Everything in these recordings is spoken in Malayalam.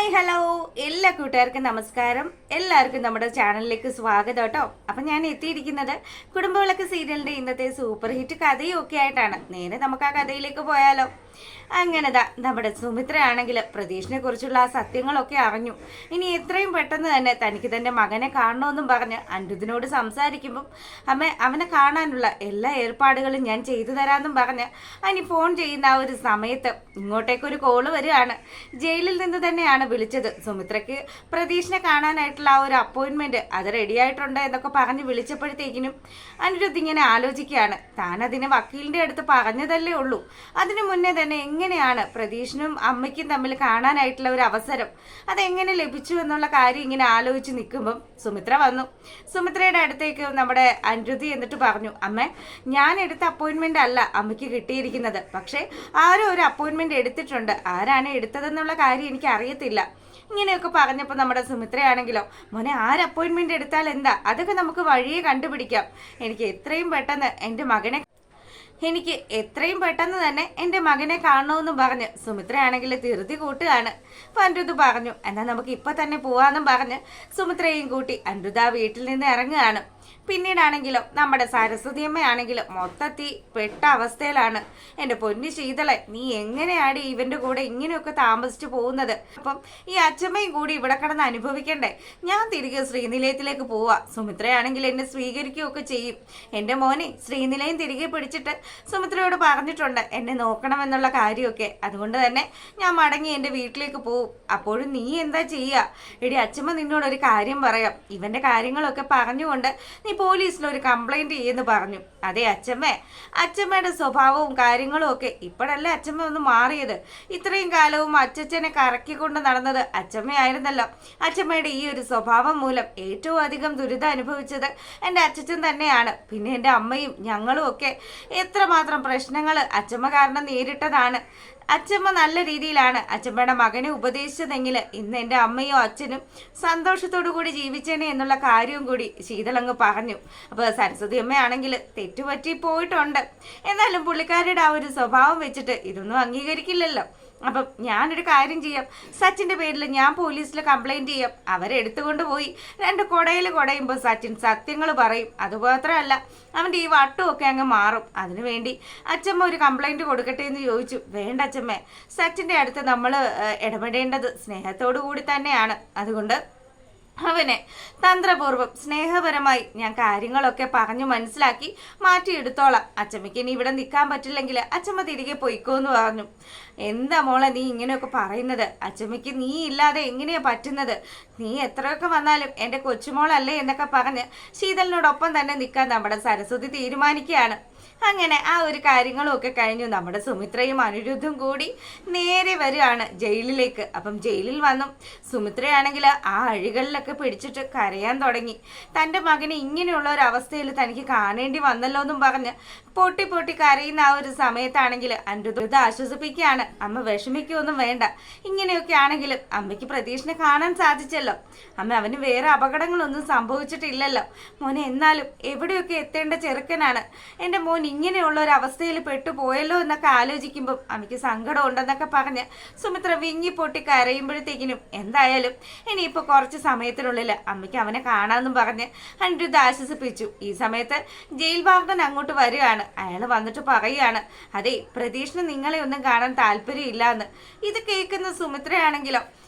ഹായ് ഹലോ എല്ലാ കൂട്ടുകാർക്കും നമസ്കാരം. എല്ലാവർക്കും നമ്മുടെ ചാനലിലേക്ക് സ്വാഗതം കേട്ടോ. അപ്പം ഞാൻ എത്തിയിരിക്കുന്നത് കുടുംബവിളക്ക് സീരിയലിൻ്റെ ഇന്നത്തെ സൂപ്പർ ഹിറ്റ് കഥയും ഒക്കെ ആയിട്ടാണ്. നേരെ നമുക്ക് ആ കഥയിലേക്ക് പോയാലോ. അങ്ങനെതാ നമ്മുടെ സുമിത്ര ആണെങ്കിൽ പ്രതീഷിനെ കുറിച്ചുള്ള ആ സത്യങ്ങളൊക്കെ അറിഞ്ഞു. ഇനി എത്രയും പെട്ടെന്ന് തന്നെ തനിക്ക് തൻ്റെ മകനെ കാണണമെന്നും പറഞ്ഞ് അനിരുദ്ധിനോട് സംസാരിക്കുമ്പം അവനെ കാണാനുള്ള എല്ലാ ഏർപ്പാടുകളും ഞാൻ ചെയ്തു തരാമെന്നും പറഞ്ഞ് അനി ഫോൺ ചെയ്യുന്ന ആ ഒരു സമയത്ത് ഇങ്ങോട്ടേക്കൊരു കോള് വരികയാണ്. ജയിലിൽ നിന്ന് തന്നെയാണ് വിളിച്ചത്. സുമിത്രയ്ക്ക് പ്രതീഷിനെ കാണാനായിട്ടുള്ള ആ ഒരു അപ്പോയിൻമെൻറ്റ് അത് റെഡിയായിട്ടുണ്ട് എന്നൊക്കെ പറഞ്ഞ് വിളിച്ചപ്പോഴത്തേക്കിനും അനിരുദ്ധ് ഇങ്ങനെ ആലോചിക്കുകയാണ്. താനതിന് വക്കീലിൻ്റെ അടുത്ത് പറഞ്ഞതല്ലേ ഉള്ളൂ. അതിനു മുന്നേ തന്നെ എങ്ങനെയാണ് പ്രതീഷിനും അമ്മയ്ക്കും തമ്മിൽ കാണാനായിട്ടുള്ള ഒരു അവസരം അതെങ്ങനെ ലഭിച്ചു എന്നുള്ള കാര്യം ഇങ്ങനെ ആലോചിച്ച് നിൽക്കുമ്പം സുമിത്ര വന്നു. സുമിത്രയുടെ അടുത്തേക്ക് നമ്മുടെ അനിരുദ്ധി എന്നിട്ട് പറഞ്ഞു, അമ്മ ഞാൻ എടുത്ത അപ്പോയിൻമെൻ്റ് അല്ല അമ്മയ്ക്ക് കിട്ടിയിരിക്കുന്നത്. പക്ഷേ ആരും ഒരു അപ്പോയിൻമെൻ്റ് എടുത്തിട്ടുണ്ട്. ആരാണ് എടുത്തതെന്നുള്ള കാര്യം എനിക്ക് അറിയത്തില്ല. ഇങ്ങനെയൊക്കെ പറഞ്ഞപ്പോൾ നമ്മുടെ സുമിത്രയാണെങ്കിലോ, മോനെ ആര് അപ്പോയിൻമെൻ്റ് എടുത്താൽ എന്താ, അതൊക്കെ നമുക്ക് വഴിയെ കണ്ടുപിടിക്കാം. എനിക്ക് എത്രയും പെട്ടെന്ന് തന്നെ എൻ്റെ മകനെ കാണണമെന്ന് പറഞ്ഞ് സുമിത്രയാണെങ്കിൽ ധൃതി കൂട്ടുകയാണ്. അപ്പം അനിരുദ്ധ് പറഞ്ഞു, എന്നാൽ നമുക്ക് ഇപ്പം തന്നെ പോവാമെന്നും പറഞ്ഞ് സുമിത്രയും കൂട്ടി അനിരുദ്ധ വീട്ടിൽ നിന്ന് ഇറങ്ങുകയാണ്. പിന്നീടാണെങ്കിലോ നമ്മുടെ സരസ്വതിയമ്മയാണെങ്കിലും മൊത്തത്തിൽ പെട്ട അവസ്ഥയിലാണ്. എൻ്റെ പൊന്നു ശീതളെ, നീ എങ്ങനെയാണ് ഇവൻ്റെ കൂടെ ഇങ്ങനെയൊക്കെ താമസിച്ചു പോകുന്നത്? അപ്പം ഈ അച്ഛമ്മയും കൂടി ഇവിടെ കിടന്ന് അനുഭവിക്കണ്ടേ? ഞാൻ തിരികെ ശ്രീനിലയത്തിലേക്ക് പോവാ. സുമിത്രയാണെങ്കിൽ എന്നെ സ്വീകരിക്കുകയൊക്കെ ചെയ്യും. എൻ്റെ മോനെ ശ്രീനിലയം തിരികെ പിടിച്ചിട്ട് സുമിത്രയോട് പറഞ്ഞിട്ടുണ്ട് എന്നെ നോക്കണമെന്നുള്ള കാര്യമൊക്കെ. അതുകൊണ്ട് തന്നെ ഞാൻ മടങ്ങി എൻ്റെ വീട്ടിലേക്ക് പോവും. അപ്പോഴും നീ എന്താ ചെയ്യുക? എടി അച്ഛമ്മ നിന്നോടൊരു കാര്യം പറയാം. ഇവൻ്റെ കാര്യങ്ങളൊക്കെ പറഞ്ഞുകൊണ്ട് നീ പോലീസിലൊരു കംപ്ലൈൻറ്റ് ചെയ്യുമെന്ന് പറഞ്ഞു. അതെ അച്ഛമ്മയുടെ സ്വഭാവവും കാര്യങ്ങളും ഒക്കെ ഇപ്പോഴല്ലേ അച്ഛമ്മ ഒന്ന് മാറിയത്. ഇത്രയും കാലവും അച്ഛനെ കറക്കിക്കൊണ്ട് നടന്നത് അച്ഛമ്മയായിരുന്നല്ലോ. അച്ഛമ്മയുടെ ഈ ഒരു സ്വഭാവം മൂലം ഏറ്റവും അധികം ദുരിതം അനുഭവിച്ചത് എൻ്റെ അച്ഛൻ തന്നെയാണ്. പിന്നെ എൻ്റെ അമ്മയും ഞങ്ങളും ഒക്കെ എത്രമാത്രം പ്രശ്നങ്ങൾ അച്ഛമ്മ കാരണം നേരിട്ടതാണ്. അച്ഛമ്മ നല്ല രീതിയിലാണ് അച്ഛമ്മയുടെ മകനെ ഉപദേശിച്ചതെങ്കിൽ ഇന്ന് എൻ്റെ അമ്മയും അച്ഛനും സന്തോഷത്തോടു കൂടി ജീവിച്ചേനെ എന്നുള്ള കാര്യവും കൂടി ശീതളങ്ങ് പറഞ്ഞു. അപ്പോൾ സരസ്വതി അമ്മയാണെങ്കിൽ തെറ്റുപറ്റി പോയിട്ടുണ്ട്. എന്നാലും പുള്ളിക്കാരുടെ ആ ഒരു സ്വഭാവം വെച്ചിട്ട് ഇതൊന്നും അംഗീകരിക്കില്ലല്ലോ. അപ്പം ഞാനൊരു കാര്യം ചെയ്യാം, സച്ചിൻ്റെ പേരിൽ ഞാൻ പോലീസിൽ കംപ്ലൈൻറ്റ് ചെയ്യാം. അവരെടുത്തുകൊണ്ട് പോയി 2 കുടയിൽ കുടയുമ്പോൾ സച്ചിൻ സത്യങ്ങൾ പറയും. അതുമാത്രമല്ല അവൻ്റെ ഈ വട്ടുമൊക്കെ അങ്ങ് മാറും. അതിനുവേണ്ടി അച്ഛമ്മ ഒരു കംപ്ലൈൻറ്റ് കൊടുക്കട്ടെ എന്ന് ചോദിച്ചു. വേണ്ട അച്ഛമ്മേ, സച്ചിൻ്റെ അടുത്ത് നമ്മൾ ഇടപെടേണ്ടത് സ്നേഹത്തോടു കൂടി തന്നെയാണ്. അതുകൊണ്ട് അവനെ തന്ത്രപൂർവ്വം സ്നേഹപരമായി ഞാൻ കാര്യങ്ങളൊക്കെ പറഞ്ഞു മനസ്സിലാക്കി മാറ്റിയെടുത്തോളാം. അച്ഛമ്മയ്ക്ക് ഇനി ഇവിടെ നിൽക്കാൻ പറ്റില്ലെങ്കിൽ അച്ഛമ്മ തിരികെ പൊയ്ക്കോന്ന് പറഞ്ഞു. എന്താ മോളെ നീ ഇങ്ങനെയൊക്കെ പറയുന്നത്? അച്ഛമ്മയ്ക്ക് നീ ഇല്ലാതെ എങ്ങനെയാ പറ്റുന്നത്? നീ എത്രയൊക്കെ വന്നാലും എൻ്റെ കൊച്ചുമോളല്ലേ എന്നൊക്കെ പറഞ്ഞ് ശീതളിനോടൊപ്പം തന്നെ നിൽക്കാൻ നമ്മുടെ സരസ്വതി തീരുമാനിക്കുകയാണ്. അങ്ങനെ ആ ഒരു കാര്യങ്ങളും ഒക്കെ കഴിഞ്ഞു. നമ്മുടെ സുമിത്രയും അനിരുദ്ധും കൂടി നേരെ വരികയാണ് ജയിലിലേക്ക്. അപ്പം ജയിലിൽ വന്നും സുമിത്രയാണെങ്കിൽ ആ അഴികളിലൊക്കെ പിടിച്ചിട്ട് കരയാൻ തുടങ്ങി. തൻ്റെ മകനെ ഇങ്ങനെയുള്ള ഒരു അവസ്ഥയിൽ തനിക്ക് കാണേണ്ടി വന്നല്ലോ എന്നും പറഞ്ഞ് പൊട്ടി പൊട്ടി കരയുന്ന ആ ഒരു സമയത്താണെങ്കിൽ അനിരുദ്ധ ആശ്വസിപ്പിക്കുകയാണ്. അമ്മ വിഷമിക്കൊന്നും വേണ്ട. ഇങ്ങനെയൊക്കെ ആണെങ്കിലും അമ്മയ്ക്ക് പ്രതീഷിനെ കാണാൻ സാധിച്ചല്ലോ. അമ്മ അവന് വേറെ അപകടങ്ങളൊന്നും സംഭവിച്ചിട്ടില്ലല്ലോ. മോനെ എന്നാലും എവിടെയൊക്കെ എത്തേണ്ട ചെറുക്കനാണ്. എൻ്റെ മോൻ ഇങ്ങനെയുള്ള ഒരു അവസ്ഥയിൽ പെട്ടുപോയല്ലോ എന്നൊക്കെ ആലോചിക്കുമ്പം അമ്മയ്ക്ക് സങ്കടം ഉണ്ടെന്നൊക്കെ പറഞ്ഞ് സുമിത്ര വിങ്ങി പൊട്ടി കരയുമ്പോഴത്തേക്കിനും എന്തായാലും ഇനിയിപ്പോൾ കുറച്ച് സമയത്തിനുള്ളിൽ അമ്മയ്ക്ക് അവനെ കാണാമെന്നും പറഞ്ഞ് അനിരുദ്ധ ആശ്വസിപ്പിച്ചു. ഈ സമയത്ത് ജയിൽ വാർഡൻ അങ്ങോട്ട് വരികയാണ്. അയാൾ വന്നിട്ട് പറയുകയാണ്, അതെ പ്രതീഷിന് നിങ്ങളെ ഒന്നും കാണാൻ താല്പര്യമില്ല എന്ന്. ഇത് കേൾക്കുന്ന സുമിത്രയാണെങ്കിലോ,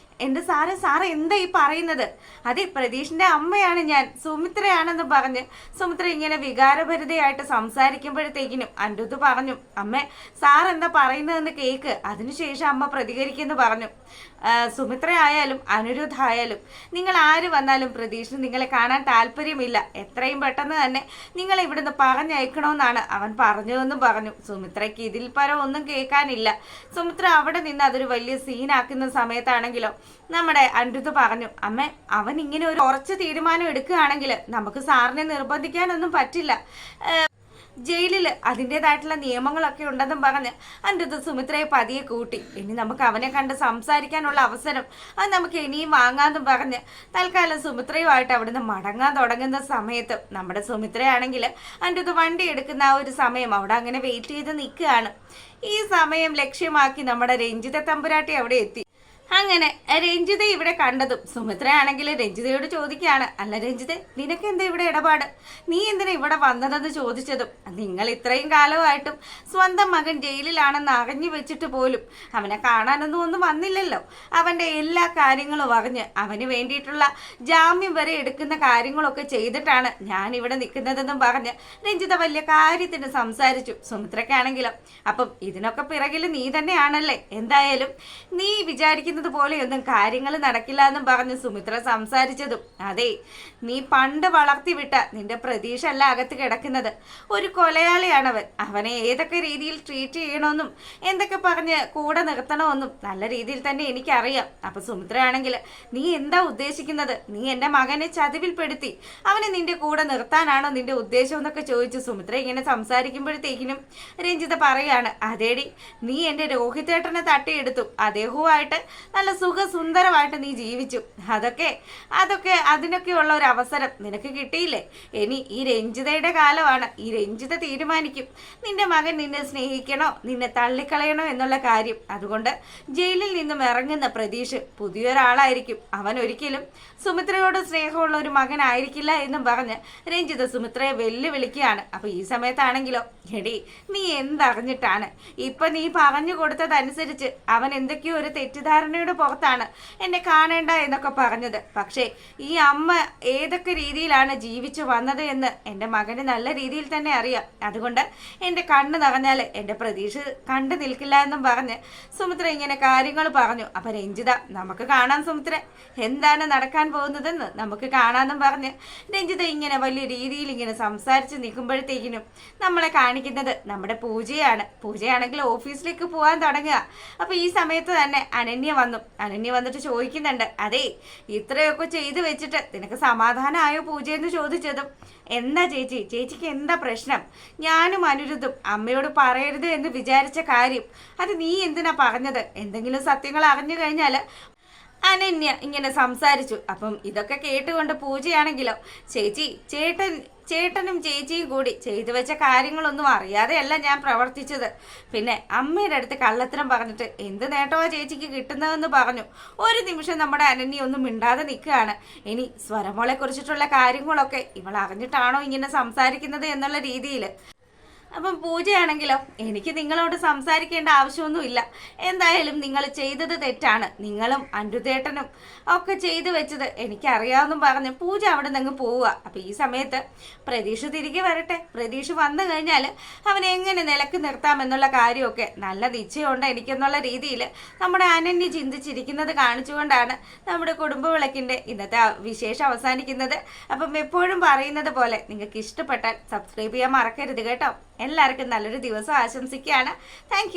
എൻ്റെ സാറ് എന്താ ഈ പറയുന്നത്? അതെ പ്രതീഷിൻ്റെ അമ്മയാണ് ഞാൻ, സുമിത്രയാണെന്ന് പറഞ്ഞ് സുമിത്ര ഇങ്ങനെ വികാരഭരിതയായിട്ട് സംസാരിക്കുമ്പോഴത്തേക്കിനും അനിരുദ്ധ് പറഞ്ഞു, അമ്മ സാർ എന്താ പറയുന്നതെന്ന് കേൾക്ക്, അതിനുശേഷം അമ്മ പ്രതികരിക്കുമെന്ന് പറഞ്ഞു. സുമിത്ര ആയാലും അനിരുദ്ധ ആയാലും നിങ്ങൾ ആര് വന്നാലും പ്രതീഷിന് നിങ്ങളെ കാണാൻ താല്പര്യമില്ല. എത്രയും പെട്ടെന്ന് തന്നെ നിങ്ങളെ ഇവിടുന്ന് പറഞ്ഞയക്കണമെന്നാണ് അവൻ പറഞ്ഞതെന്നും പറഞ്ഞു. സുമിത്രയ്ക്ക് ഇതിൽ പരം ഒന്നും കേൾക്കാനില്ല. സുമിത്ര അവിടെ നിന്ന് അതൊരു വലിയ സീനാക്കുന്ന സമയത്താണെങ്കിലോ നമ്മുടെ അനിരുദ്ധ് പറഞ്ഞു, അമ്മ അവൻ ഇങ്ങനെ ഒരു ഉറച്ച തീരുമാനം എടുക്കുകയാണെങ്കിൽ നമുക്ക് സാറിനെ നിർബന്ധിക്കാനൊന്നും പറ്റില്ല. ജയിലിൽ അതിൻ്റെതായിട്ടുള്ള നിയമങ്ങളൊക്കെ ഉണ്ടെന്നും പറഞ്ഞ് അനിരുദ്ധ സുമിത്രയെ പതിയെ കൂട്ടി. ഇനി നമുക്ക് അവനെ കണ്ട് സംസാരിക്കാനുള്ള അവസരം അത് നമുക്ക് ഇനിയും വാങ്ങാമെന്നും പറഞ്ഞ് തൽക്കാലം സുമിത്രയുമായിട്ട് അവിടുന്ന് മടങ്ങാൻ തുടങ്ങുന്ന സമയത്ത് നമ്മുടെ സുമിത്രയാണെങ്കിൽ അനിരുദ്ധ വണ്ടി എടുക്കുന്ന ആ ഒരു സമയം അവിടെ അങ്ങനെ വെയിറ്റ് ചെയ്ത് നിൽക്കുകയാണ്. ഈ സമയം ലക്ഷ്യമാക്കി നമ്മുടെ രഞ്ജിത തമ്പുരാട്ടി അവിടെ എത്തി. അങ്ങനെ രഞ്ജിത ഇവിടെ കണ്ടതും സുമിത്രയാണെങ്കിൽ രഞ്ജിതയോട് ചോദിക്കുകയാണ്, അല്ല രഞ്ജിത, നിനക്ക് എന്താ ഇവിടെ ഇടപാട്? നീ എന്തിനാ ഇവിടെ വന്നതെന്ന് ചോദിച്ചതും, നിങ്ങൾ ഇത്രയും കാലമായിട്ടും സ്വന്തം മകൻ ജയിലിലാണെന്ന് അറിഞ്ഞു വെച്ചിട്ട് പോലും അവനെ കാണാനൊന്നും വന്നില്ലല്ലോ. അവന്റെ എല്ലാ കാര്യങ്ങളും അറിഞ്ഞ് അവന് വേണ്ടിയിട്ടുള്ള ജാമ്യം വരെ എടുക്കുന്ന കാര്യങ്ങളൊക്കെ ചെയ്തിട്ടാണ് ഞാൻ ഇവിടെ നിൽക്കുന്നതെന്നും പറഞ്ഞ് രഞ്ജിത വലിയ കാര്യത്തിന് സംസാരിച്ചു. സുമിത്രയ്ക്കാണെങ്കിലും അപ്പം ഇതിനൊക്കെ പിറകിൽ നീ തന്നെയാണല്ലേ, എന്തായാലും നീ വിചാരിക്കുന്നത് പോലെയൊന്നും കാര്യങ്ങൾ നടക്കില്ല എന്നും പറഞ്ഞ് സുമിത്ര സംസാരിച്ചതും, അതെ, നീ പണ്ട് വളർത്തിവിട്ട നിന്റെ പ്രതീക്ഷ അല്ല അകത്ത് കിടക്കുന്നത്. ഒരു കൊലയാളിയാണവൻ. അവനെ ഏതൊക്കെ രീതിയിൽ ട്രീറ്റ് ചെയ്യണമെന്നും എന്തൊക്കെ പറഞ്ഞ് കൂടെ നിർത്തണമെന്നും നല്ല രീതിയിൽ തന്നെ എനിക്കറിയാം. അപ്പൊ സുമിത്രയാണെങ്കിൽ നീ എന്താ ഉദ്ദേശിക്കുന്നത്? നീ എന്റെ മകനെ ചതിവിൽപ്പെടുത്തി അവനെ നിന്റെ കൂടെ നിർത്താനാണോ നിന്റെ ഉദ്ദേശം എന്നൊക്കെ ചോദിച്ചു സുമിത്ര ഇങ്ങനെ സംസാരിക്കുമ്പോഴത്തേക്കിനും രഞ്ജിത പറയാണ്, അതേടി, നീ എന്റെ രോഹിതേട്ടനെ തട്ടിയെടുത്തു. അദ്ദേഹവുമായിട്ട് നല്ല സുഖസുന്ദരമായിട്ട് നീ ജീവിച്ചു. അതൊക്കെ അതിനൊക്കെയുള്ള ഒരു അവസരം നിനക്ക് കിട്ടിയില്ലേ? ഇനി ഈ രഞ്ജിതയുടെ കാലമാണ്. ഈ രഞ്ജിത തീരുമാനിക്കും നിന്റെ മകൻ നിന്നെ സ്നേഹിക്കണോ നിന്നെ തള്ളിക്കളയണോ എന്നുള്ള കാര്യം. അതുകൊണ്ട് ജയിലിൽ നിന്നും ഇറങ്ങുന്ന പ്രതീക്ഷ പുതിയൊരാളായിരിക്കും. അവൻ ഒരിക്കലും സുമിത്രയോട് സ്നേഹമുള്ള ഒരു മകനായിരിക്കില്ല എന്നും പറഞ്ഞ് രഞ്ജിത സുമിത്രയെ വെല്ലുവിളിക്കുകയാണ്. അപ്പൊ ഈ സമയത്താണെങ്കിലോ, എടി, നീ എന്തറിഞ്ഞിട്ടാണ് ഇപ്പൊ നീ പറഞ്ഞു കൊടുത്തതനുസരിച്ച് അവൻ എന്തൊക്കെയോ ഒരു തെറ്റിദ്ധാരണയുടെ പുറത്താണ് എന്നെ കാണേണ്ട എന്നൊക്കെ പറഞ്ഞത്. പക്ഷേ ഈ അമ്മ ഏതൊക്കെ രീതിയിലാണ് ജീവിച്ചു വന്നത് എന്ന് എൻ്റെ മകന് നല്ല രീതിയിൽ തന്നെ അറിയാം. അതുകൊണ്ട് എൻ്റെ കണ്ണ് നിറഞ്ഞാൽ എൻ്റെ പ്രതീക്ഷ കണ്ടു നിൽക്കില്ല എന്നും പറഞ്ഞ് സുമിത്ര ഇങ്ങനെ കാര്യങ്ങൾ പറഞ്ഞു. അപ്പൊ രഞ്ജിത, നമുക്ക് കാണാം സുമിത്ര, എന്താണ് നടക്കാൻ പോകുന്നതെന്ന് നമുക്ക് കാണാമെന്നും പറഞ്ഞ് രഞ്ജിത ഇങ്ങനെ വലിയ രീതിയിൽ ഇങ്ങനെ സംസാരിച്ച് നിൽക്കുമ്പോഴത്തേക്കിനും നമ്മളെ കാണിക്കുന്നത് നമ്മുടെ പൂജയാണ്. പൂജയാണെങ്കിൽ ഓഫീസിലേക്ക് പോകാൻ തുടങ്ങുക. അപ്പൊ ഈ സമയത്ത് തന്നെ അനന്യ വന്നിട്ട് ചോദിക്കുന്നുണ്ട്, അതെ, ഇത്രയൊക്കെ ചെയ്തു വെച്ചിട്ട് നിനക്ക് സമാധാനമായോ പൂജയെന്ന് ചോദിച്ചതും, എന്താ ചേച്ചിക്ക് എന്താ പ്രശ്നം? ഞാനും അനിരുദ്ധും അമ്മയോട് പറയരുത് എന്ന് വിചാരിച്ച കാര്യം അത് നീ എന്തിനാ പറഞ്ഞത്? എന്തെങ്കിലും സത്യങ്ങൾ അറിഞ്ഞു കഴിഞ്ഞാൽ അനന്യ ഇങ്ങനെ സംസാരിച്ചു. അപ്പം ഇതൊക്കെ കേട്ടുകൊണ്ട് പൂജയാണെങ്കിലോ, ചേട്ടനും ചേച്ചിയും കൂടി ചെയ്തു വെച്ച കാര്യങ്ങളൊന്നും അറിയാതെയല്ല ഞാൻ പ്രവർത്തിച്ചത്. പിന്നെ അമ്മയുടെ അടുത്ത് കള്ളത്തരം പറഞ്ഞിട്ട് എന്ത് നേട്ടമാ ചേച്ചിക്ക് കിട്ടുന്നതെന്ന് പറഞ്ഞു. ഒരു നിമിഷം നമ്മുടെ അനന്യ ഒന്നും മിണ്ടാതെ നിൽക്കുകയാണ്. ഇനി സ്വരമോളെ കുറിച്ചിട്ടുള്ള കാര്യങ്ങളൊക്കെ ഇവൾ അറിഞ്ഞിട്ടാണോ ഇങ്ങനെ സംസാരിക്കുന്നത് എന്നുള്ള രീതിയിൽ. അപ്പം പൂജയാണെങ്കിലോ, എനിക്ക് നിങ്ങളോട് സംസാരിക്കേണ്ട ആവശ്യമൊന്നുമില്ല. എന്തായാലും നിങ്ങൾ ചെയ്തത് തെറ്റാണ്. നിങ്ങളും അനിരുദ്ധേട്ടനും ഒക്കെ ചെയ്തു വെച്ചത് എനിക്കറിയാമെന്നും പറഞ്ഞ് പൂജ അവിടെ നിന്ന് പോവുക. അപ്പം ഈ സമയത്ത് പ്രതീക്ഷ തിരികെ വരട്ടെ. പ്രതീക്ഷ വന്നു കഴിഞ്ഞാൽ അവനെ എങ്ങനെ നിലക്ക് നിർത്താമെന്നുള്ള കാര്യമൊക്കെ നല്ല നിശ്ചയമുണ്ട് എനിക്കെന്നുള്ള രീതിയിൽ നമ്മുടെ അനന്യ ചിന്തിച്ചിരിക്കുന്നത് കാണിച്ചുകൊണ്ടാണ് നമ്മുടെ കുടുംബവിളക്കിൻ്റെ ഇന്നത്തെ വിശേഷം അവസാനിക്കുന്നത്. അപ്പം എപ്പോഴും പറയുന്നത് പോലെ നിങ്ങൾക്ക് ഇഷ്ടപ്പെട്ടാൽ സബ്സ്ക്രൈബ് ചെയ്യാൻ മറക്കരുത് കേട്ടോ. എല്ലാവർക്കും നല്ലൊരു ദിവസം ആശംസിക്കുകയാണ്. താങ്ക്